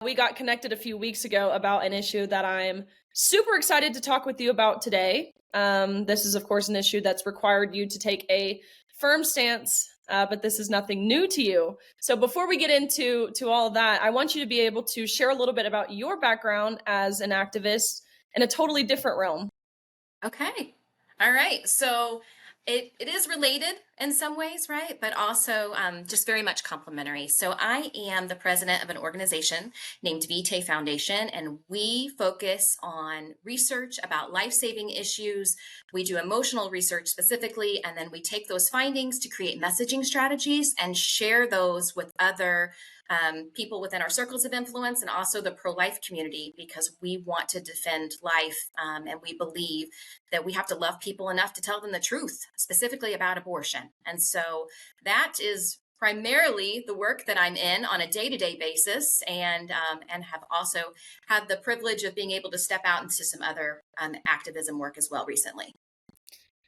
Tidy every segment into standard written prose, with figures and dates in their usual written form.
We got connected a few weeks ago about an issue that I'm super excited to talk with you about today. This is, of course, an issue that's required you to take a firm stance, but this is nothing new to you. So before we get into all of that, I want you to be able to share a little bit about your background as an activist in a totally different realm. Okay. All right. So it is related in some ways, right? But also just very much complementary. So I am the president of an organization named Vitae Foundation, and we focus on research about life-saving issues. We do emotional research specifically, and then we take those findings to create messaging strategies and share those with other people within our circles of influence and also the pro-life community because we want to defend life and we believe that we have to love people enough to tell them the truth, specifically about abortion. And so that is primarily the work that I'm in on a day-to-day basis, and have also had the privilege of being able to step out into some other activism work as well recently.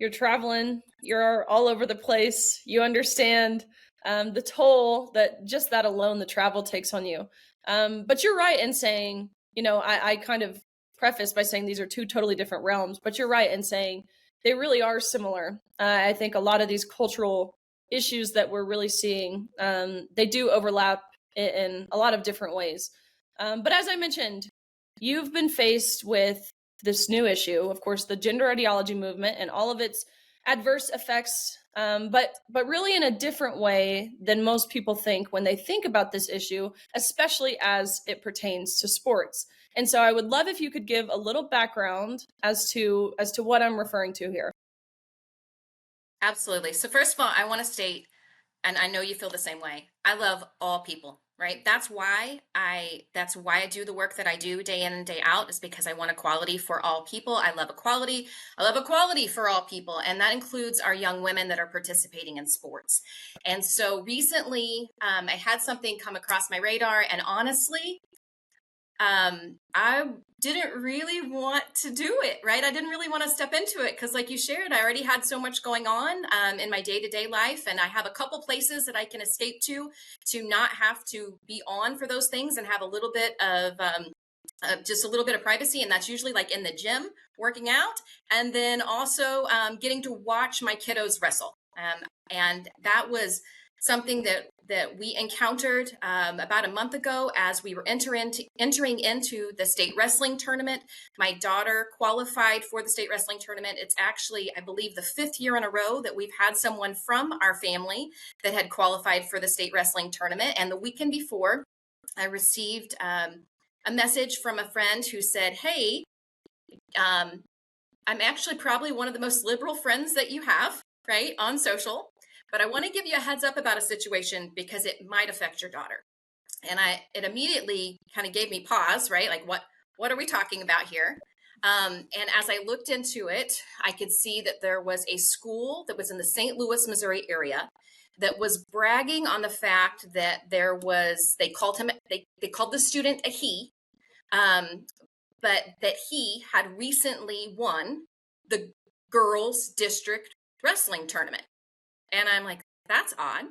You're traveling, you're all over the place, you understand the toll that just that alone, the travel takes on you. But you're right in saying, I kind of preface by saying these are two totally different realms, but you're right in saying they really are similar. I think a lot of these cultural issues that we're really seeing, they do overlap in a lot of different ways. But as I mentioned, you've been faced with this new issue, of course, the gender ideology movement and all of its adverse effects, but really in a different way than most people think when they think about this issue, especially as it pertains to sports. And so I would love if you could give a little background as to what I'm referring to here. Absolutely. So first of all, I want to state, and I know you feel the same way. I love all people, right? That's why I do the work that I do day in and day out is because I want equality for all people. I love equality. I love equality for all people, and that includes our young women that are participating in sports. And so recently, I had something come across my radar, and honestly, I didn't really want to do it, right? I didn't really want to step into it because, like you shared, I already had so much going on in my day to day life. And I have a couple places that I can escape to not have to be on for those things and have a little bit of just a little bit of privacy. And that's usually like in the gym, working out, and then also getting to watch my kiddos wrestle. And that was something that we encountered about a month ago as we were entering into the state wrestling tournament. My daughter qualified for the state wrestling tournament. It's actually, I believe, the fifth year in a row that we've had someone from our family that had qualified for the state wrestling tournament. And the weekend before, I received a message from a friend who said, "Hey, I'm actually probably one of the most liberal friends that you have, right, on social. But I want to give you a heads up about a situation because it might affect your daughter." And it immediately kind of gave me pause, right? Like, what are we talking about here? And as I looked into it, I could see that there was a school that was in the St. Louis, Missouri area that was bragging on the fact that they called the student a he, um, but that he had recently won the girls district wrestling tournament. And I'm like, that's odd.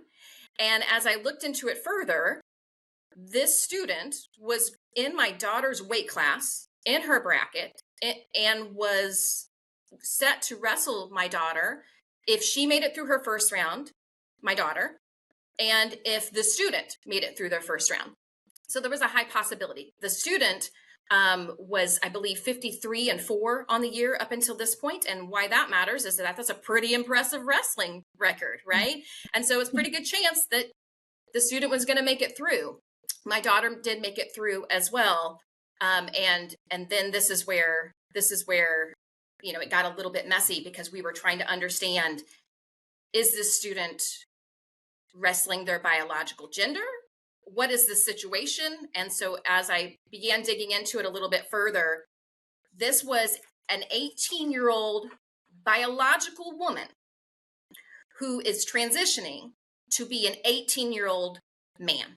And as I looked into it further, this student was in my daughter's weight class in her bracket and was set to wrestle my daughter if she made it through her first round, my daughter, and if the student made it through their first round. So there was a high possibility. The student was, I believe, 53-4 on the year up until this point. And why that matters is that's a pretty impressive wrestling record, right? And so it's a pretty good chance that the student was going to make it through. My daughter did make it through as well. And then this is where it got a little bit messy because we were trying to understand, is this student wrestling their biological gender? What is the situation? And so as I began digging into it a little bit further, this was an 18-year-old biological woman who is transitioning to be an 18-year-old man.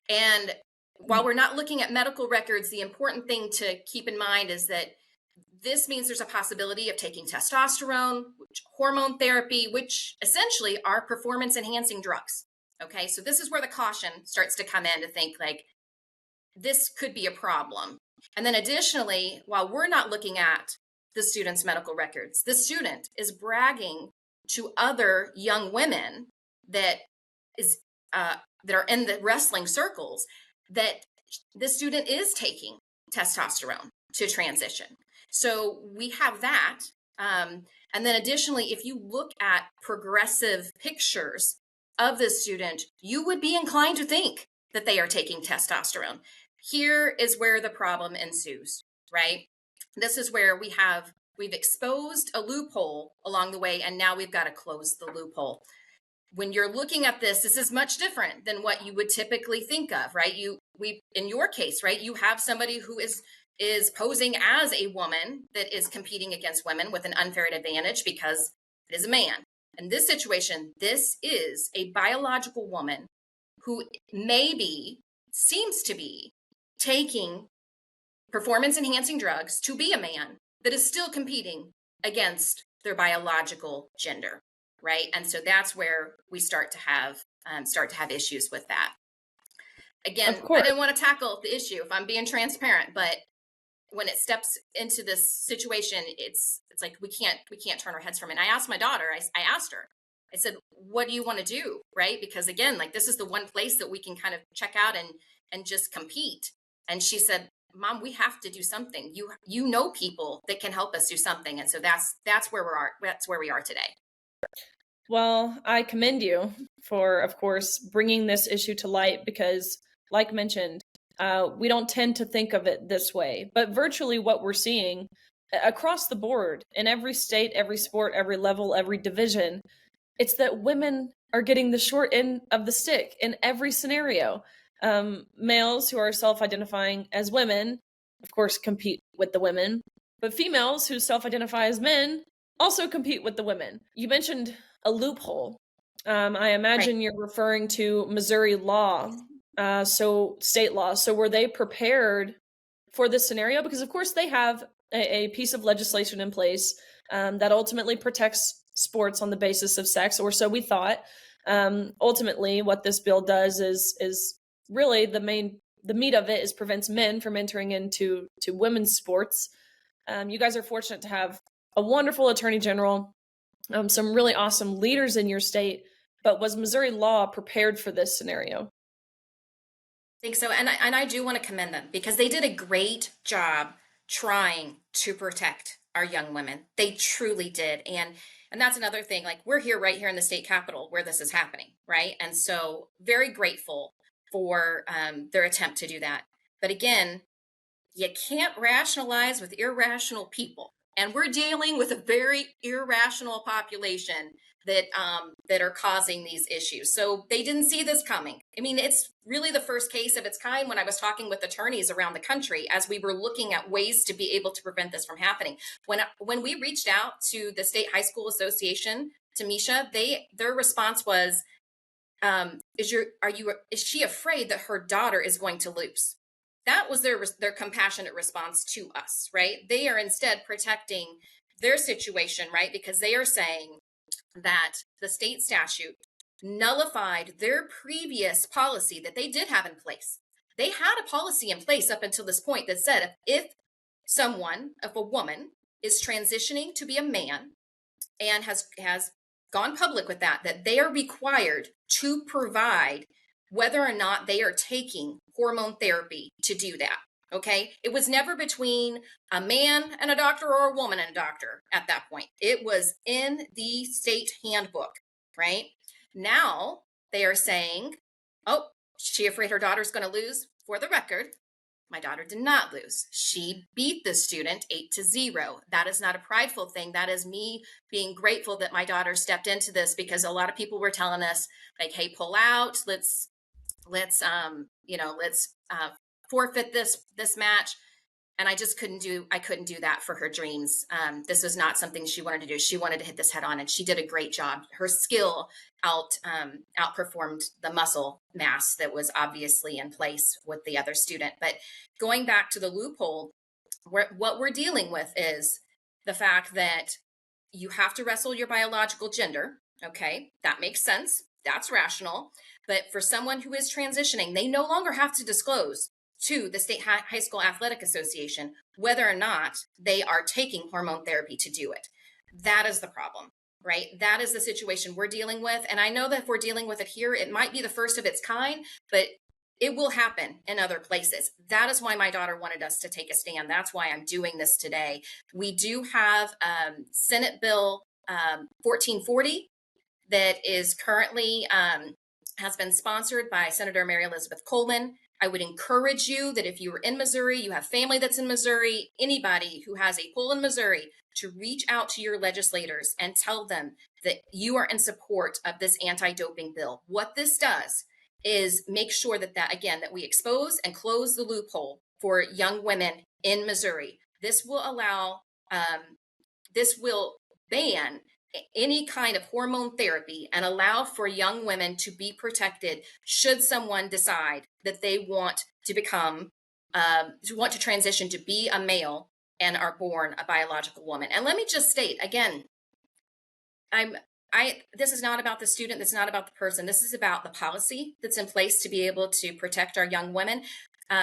And while we're not looking at medical records, the important thing to keep in mind is that this means there's a possibility of taking testosterone, hormone therapy, which essentially are performance enhancing drugs. Okay, so this is where the caution starts to come in to think like, this could be a problem. And then additionally, while we're not looking at the student's medical records, the student is bragging to other young women that is that are in the wrestling circles that the student is taking testosterone to transition. So we have that. And then additionally, if you look at progressive pictures of this student, you would be inclined to think that they are taking testosterone. Here is where the problem ensues, right? This is where we've exposed a loophole along the way, and now we've got to close the loophole. When you're looking at this is much different than what you would typically think of, right? In your case, right, you have somebody who is posing as a woman that is competing against women with an unfair advantage because it is a man. In this situation, this is a biological woman who seems to be taking performance enhancing drugs to be a man that is still competing against their biological gender, right? And so that's where we start to have issues with that. Again, I didn't want to tackle the issue if I'm being transparent, but when it steps into this situation, it's like we can't turn our heads from it. And I asked my daughter, I asked her, I said, what do you want to do? Right? Because again, like this is the one place that we can kind of check out and just compete. And she said, Mom, we have to do something. You know people that can help us do something. And so that's where we are today. Well, I commend you for, of course, bringing this issue to light because, like mentioned, we don't tend to think of it this way. But virtually what we're seeing across the board in every state, every sport, every level, every division, it's that women are getting the short end of the stick in every scenario. Males who are self-identifying as women, of course, compete with the women, but females who self-identify as men also compete with the women. You mentioned a loophole. I imagine Right. you're referring to Missouri law, so state law. So were they prepared for this scenario? Because of course they have a piece of legislation in place that ultimately protects sports on the basis of sex, or so we thought. Ultimately, what this bill does is really the meat of it is prevents men from entering into women's sports. You guys are fortunate to have a wonderful attorney general, some really awesome leaders in your state. But was Missouri law prepared for this scenario? I think so. And I do want to commend them because they did a great job trying to protect our young women. They truly did. And that's another thing. Like we're right here in the state capitol where this is happening, right? And so very grateful for their attempt to do that. But again, you can't rationalize with irrational people. And we're dealing with a very irrational population that are causing these issues. So they didn't see this coming. I mean, it's really the first case of its kind when I was talking with attorneys around the country as we were looking at ways to be able to prevent this from happening. When we reached out to the State High School Association, to Misha, their response was, is she afraid that her daughter is going to lose? That was their compassionate response to us, right? They are instead protecting their situation, right? Because they are saying that the state statute nullified their previous policy that they did have in place. They had a policy in place up until this point that said if a woman is transitioning to be a man and has gone public with that they are required to provide whether or not they are taking hormone therapy to do that. Okay. It was never between a man and a doctor or a woman and a doctor at that point. It was in the state handbook, right? Now they are saying, oh, she afraid her daughter's going to lose? For the record, my daughter did not lose. She beat the student 8-0. That is not a prideful thing. That is me being grateful that my daughter stepped into this because a lot of people were telling us like, hey, pull out, let's forfeit this match. And I just couldn't do that for her dreams. This was not something she wanted to do. She wanted to hit this head on, and she did a great job. Her skill outperformed the muscle mass that was obviously in place with the other student. But going back to the loophole, what we're dealing with is the fact that you have to wrestle your biological gender. Okay, that makes sense. That's rational. But for someone who is transitioning, they no longer have to disclose to the State High School Athletic Association whether or not they are taking hormone therapy to do it. That is the problem, right? That is the situation we're dealing with. And I know that if we're dealing with it here, it might be the first of its kind, but it will happen in other places. That is why my daughter wanted us to take a stand. That's why I'm doing this today. We do have Senate Bill 1440 that is currently has been sponsored by Senator Mary Elizabeth Coleman. I would encourage you that if you are in Missouri, you have family that's in Missouri, anybody who has a pool in Missouri, to reach out to your legislators and tell them that you are in support of this anti-doping bill. What this does is make sure that again, that we expose and close the loophole for young women in Missouri. This will allow, this will ban any kind of hormone therapy and allow for young women to be protected should someone decide that they want to become, want to transition to be a male and are born a biological woman. And let me just state again, this is not about the student. This is not about the person. This is about the policy that's in place to be able to protect our young women.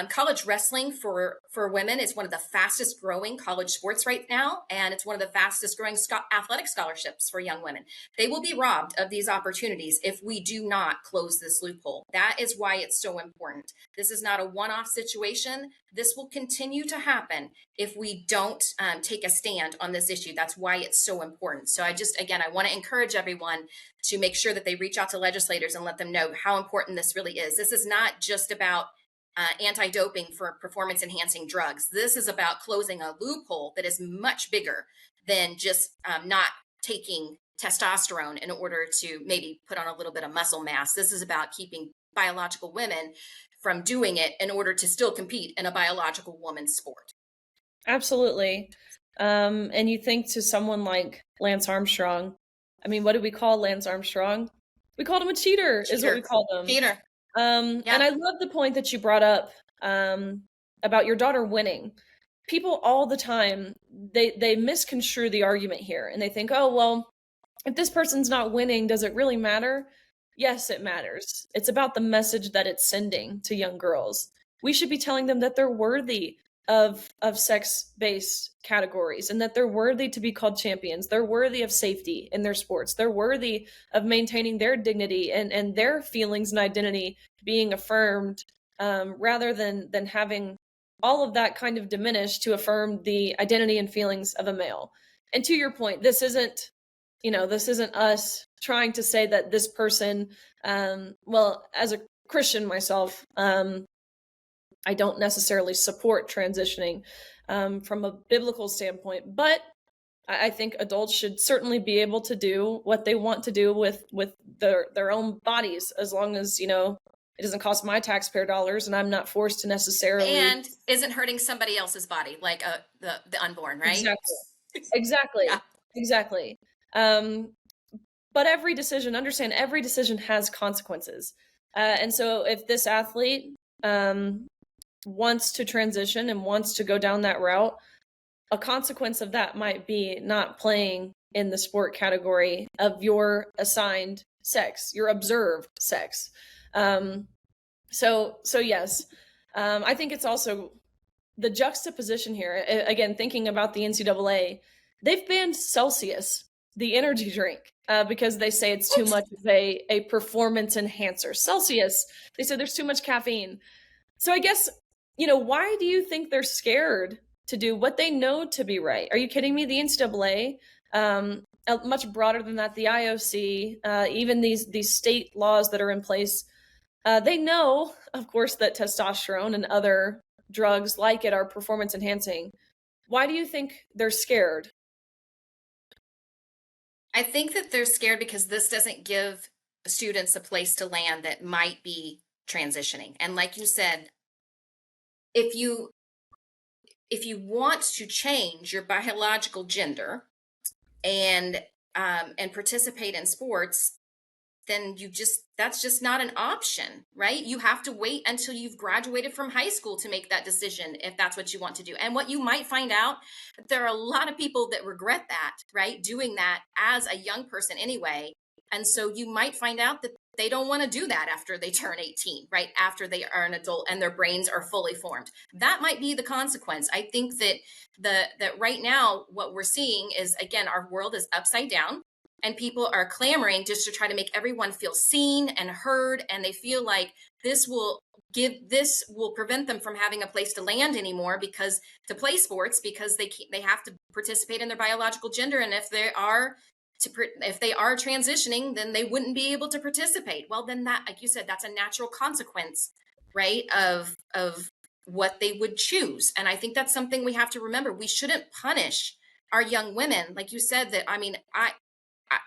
College wrestling for women is one of the fastest growing college sports right now, and it's one of the fastest growing athletic scholarships for young women. They will be robbed of these opportunities if we do not close this loophole. That is why it's so important. This is not a one-off situation. This will continue to happen if we don't take a stand on this issue. That's why it's so important. So again, I want to encourage everyone to make sure that they reach out to legislators and let them know how important this really is. This is not just about anti-doping for performance-enhancing drugs. This is about closing a loophole that is much bigger than just not taking testosterone in order to maybe put on a little bit of muscle mass. This is about keeping biological women from doing it in order to still compete in a biological woman's sport. Absolutely. And you think to someone like Lance Armstrong, I mean, what did we call Lance Armstrong? We called him a cheater. Is what we called him. Cheater. And I love the point that you brought up about your daughter winning. People all the time, they misconstrue the argument here and they think, oh, well, if this person's not winning, does it really matter? Yes, it matters. It's about the message that it's sending to young girls. We should be telling them that they're worthy of sex-based categories and that they're worthy to be called champions. They're worthy of safety in their sports. They're worthy of maintaining their dignity and their feelings and identity being affirmed, rather than having all of that kind of diminished to affirm the identity and feelings of a male. And to your point, this isn't us trying to say that this person, well, as a Christian myself, I don't necessarily support transitioning from a biblical standpoint, but I think adults should certainly be able to do what they want to do with their own bodies, as long as, it doesn't cost my taxpayer dollars and I'm not forced to necessarily. And isn't hurting somebody else's body, like the unborn, right? Exactly. Yeah. Exactly. But every decision has consequences. And so if this athlete wants to transition and wants to go down that route, a consequence of that might be not playing in the sport category of your assigned sex, your observed sex. So yes, I think it's also the juxtaposition here. Again, thinking about the NCAA, they've banned Celsius, the energy drink, because they say it's too much of a performance enhancer. Celsius, they said there's too much caffeine. So I guess, why do you think they're scared to do what they know to be right? Are you kidding me? The NCAA, much broader than that, the IOC, even these state laws that are in place, they know, of course, that testosterone and other drugs like it are performance enhancing. Why do you think they're scared? I think that they're scared because this doesn't give students a place to land that might be transitioning. And like you said, if you want to change your biological gender and participate in sports, then that's just not an option, right? You have to wait until you've graduated from high school to make that decision if that's what you want to do. And what you might find out, there are a lot of people that regret that, right? Doing that as a young person anyway. And so you might find out that they don't want to do that after they turn 18, right? After they are an adult and their brains are fully formed. That might be the consequence. I think that that right now what we're seeing is, again, our world is upside down and people are clamoring just to try to make everyone feel seen and heard, and they feel like this will prevent them from having a place to land anymore, because to play sports, because they have to participate in their biological gender, and if they are transitioning, then they wouldn't be able to participate. Well, then that, like you said, that's a natural consequence, right, of what they would choose. And I think that's something we have to remember. We shouldn't punish our young women, like you said. That, I mean,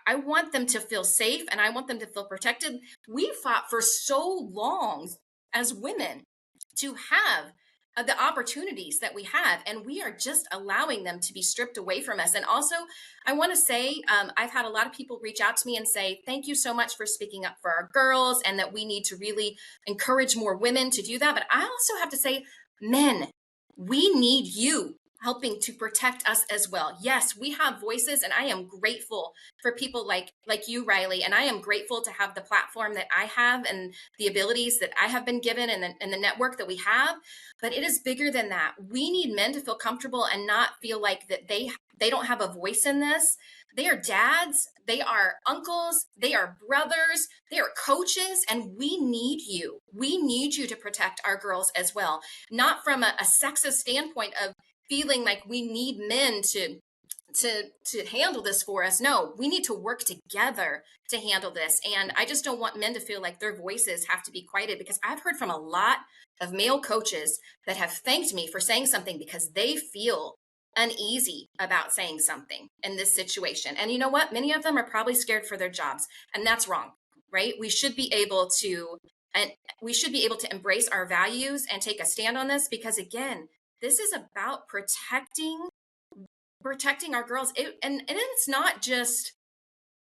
I want them to feel safe and I want them to feel protected. We fought for so long as women to have the opportunities that we have, and we are just allowing them to be stripped away from us. And also, I want to say, I've had a lot of people reach out to me and say, thank you so much for speaking up for our girls, and that we need to really encourage more women to do that. But I also have to say, men, we need you helping to protect us as well. Yes, we have voices, and I am grateful for people like you, Riley, and I am grateful to have the platform that I have and the abilities that I have been given, and the network that we have. But it is bigger than that. We need men to feel comfortable and not feel like that they don't have a voice in this. They are dads, they are uncles, they are brothers, they are coaches, and we need you. We need you to protect our girls as well. Not from a sexist standpoint of feeling like we need men to handle this for us. No, we need to work together to handle this. And I just don't want men to feel like their voices have to be quieted, because I've heard from a lot of male coaches that have thanked me for saying something because they feel uneasy about saying something in this situation. And you know what? Many of them are probably scared for their jobs, and that's wrong, right? We should be able to embrace our values and take a stand on this, because again, this is about protecting our girls. And it's not just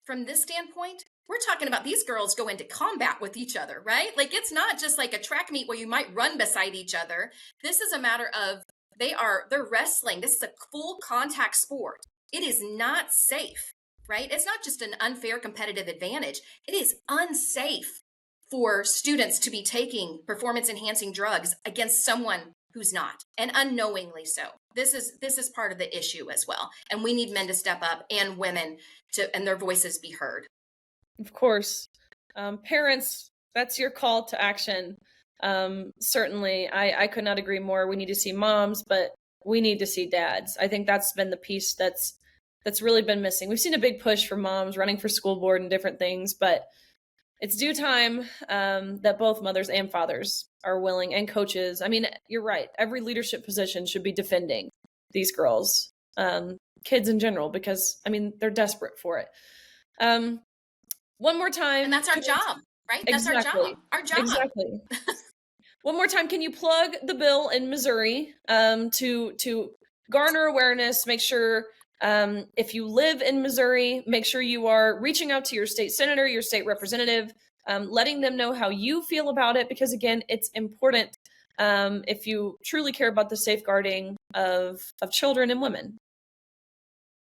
from this standpoint. We're talking about these girls go into combat with each other, right? Like, it's not just like a track meet where you might run beside each other. This is a matter of they're wrestling. This is a full contact sport. It is not safe, right? It's not just an unfair competitive advantage. It is unsafe for students to be taking performance enhancing drugs against someone who's not, and unknowingly so. This is part of the issue as well. And we need men to step up, and women and their voices be heard. Of course. Parents, that's your call to action. Certainly, I could not agree more. We need to see moms, but we need to see dads. I think that's been the piece that's really been missing. We've seen a big push for moms running for school board and different things, but it's due time that both mothers and fathers are willing, and coaches. I mean, you're right. Every leadership position should be defending these girls, kids in general, because, I mean, they're desperate for it. One more time. And that's our job, right? That's Exactly. our job. Exactly. One more time, can you plug the bill in Missouri to garner awareness? Make sure, if you live in Missouri, make sure you are reaching out to your state senator, your state representative, letting them know how you feel about it, because again, it's important if you truly care about the safeguarding of children and women.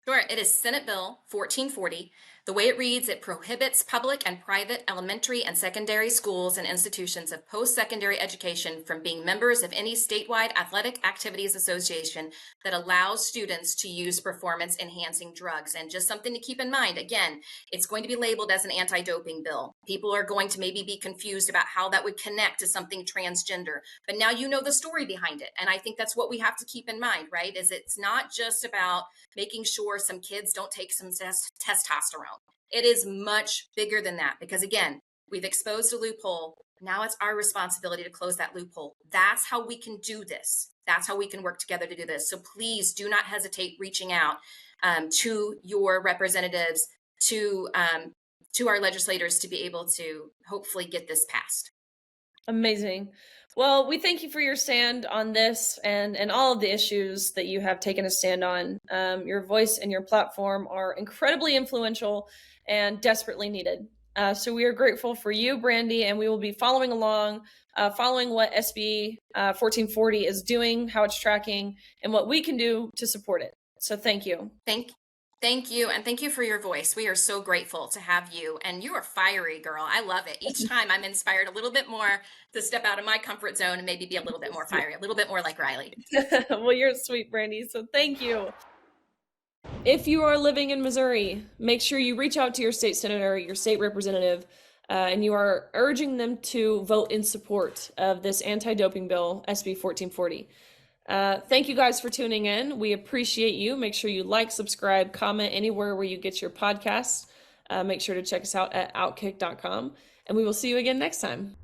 Sure. It is Senate Bill 1440. The way it reads, it prohibits public and private elementary and secondary schools and institutions of post-secondary education from being members of any statewide athletic activities association that allows students to use performance-enhancing drugs. And just something to keep in mind, again, it's going to be labeled as an anti-doping bill. People are going to maybe be confused about how that would connect to something transgender. But now you know the story behind it. And I think that's what we have to keep in mind, right? Is it's not just about making sure some kids don't take some testosterone. It is much bigger than that, because again, we've exposed a loophole. Now it's our responsibility to close that loophole. That's how we can do this. That's how we can work together to do this. So please do not hesitate reaching out to your representatives, to our legislators, to be able to hopefully get this passed. Amazing. Well, we thank you for your stand on this and all of the issues that you have taken a stand on. Your voice and your platform are incredibly influential and desperately needed. So we are grateful for you, Brandy, and we will be following along, following what SB 1440 is doing, how it's tracking, and what we can do to support it. So thank you. Thank Thank you. And thank you for your voice. We are so grateful to have you. And you are fiery, girl. I love it. Each time I'm inspired a little bit more to step out of my comfort zone and maybe be a little bit more fiery, a little bit more like Riley. Well, you're sweet, Brandy. So thank you. If you are living in Missouri, make sure you reach out to your state senator, your state representative, and you are urging them to vote in support of this anti-doping bill, SB 1440. Thank you guys for tuning in. We appreciate you. Make sure you like, subscribe, comment anywhere where you get your podcasts. Make sure to check us out at outkick.com, and we will see you again next time.